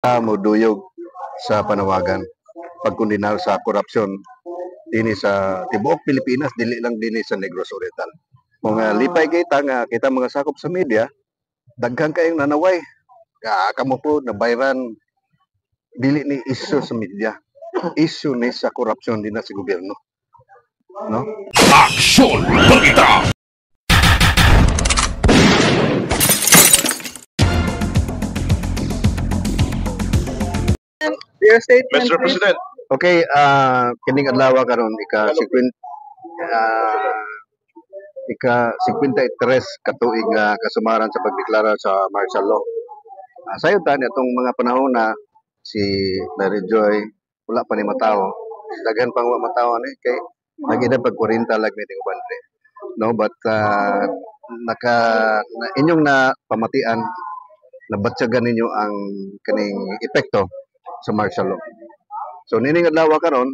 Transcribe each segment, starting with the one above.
Moduyog sa panawagan pagkundinar sa korupsyon dinhi sa tibuok Pilipinas, dili lang dinhi sa Negros Oriental. Mga lipay kita nga kita mga sakop sa media, daghan kayong nanaway. Kamo po nabayran dili ni isyu sa media. Isyu ni sa korupsyon din sa gobyerno. No? Aksyon Balita! Your statement, Mr. please. President, Okay, kining adlaw karon ika 53 katuig nga kasumaran sa pagdeklara sa martial law. Sayod ta atong mga panahon na si Mary Joy wala pa ni matawo. Daghan pang wa matawo ni kay nagida pag 40 lag ni uban pre. No, but inyong na pamatian nabatyagan ninyo ang kaning epekto sa martial law. So nining adlaw karon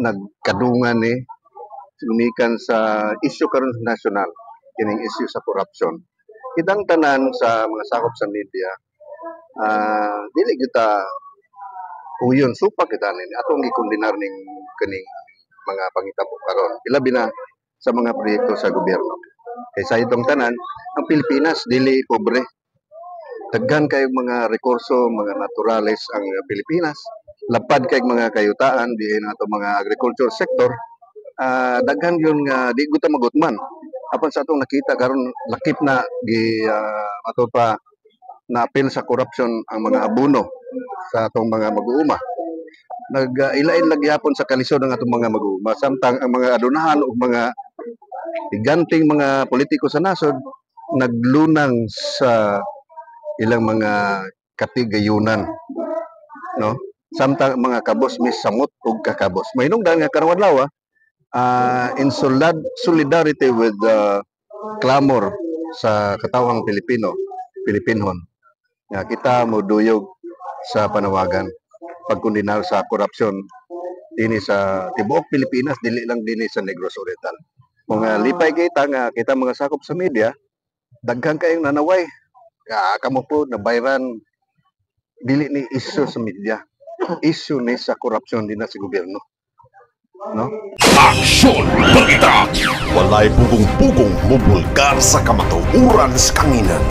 nagkadungan ni gumikan sa issue karon sa national, kining issue sa corruption. Kitang tanan sa mga sakop sa media, dili kita uyon supa kita ni atong gikondenar ning kining mga pangitabo karon. Ilabi na sa mga proyekto sa gobyerno. Kay sa itong tanan, ang Pilipinas dili pobre. Daghan kay mga rekurso, mga naturales ang Pilipinas. Lapad kay mga kayutaan diin ato mga agriculture sector. Daghan yun nga di guta magutman. Apan sa atong nakita karon lakip na gi ato pa na-appeal sa corruption ang mga abono sa atong mga mag-uuma. Nag-ilain lagi hapon sa kalisod ng atong mga mag-uuma samtang ang mga adunahan o mga giganting mga politiko sa nasod naglunang sa ilang mga katigayunan, no? Samtang mga kabos misamot og kakabos. Mahinungdan nga karon adlaw in solidarity with the clamor sa katawang Pilipinhon. Nga kita moduyog sa panawagan pagkundinar sa korupsyon dinhi sa tibuok Pilipinas, dili lang dinhi sa Negros Oriental. Mga lipay kita nga kita mga sakop sa media, daghan kayong nanaway. Kamo po nabayran dili ni isyu sa media. Isyu ni sa korupsyon din sa gobyerno. No? Aksyon Balita! Walay pugong-pugong mubulgar sa kamatuuran sa kanginan.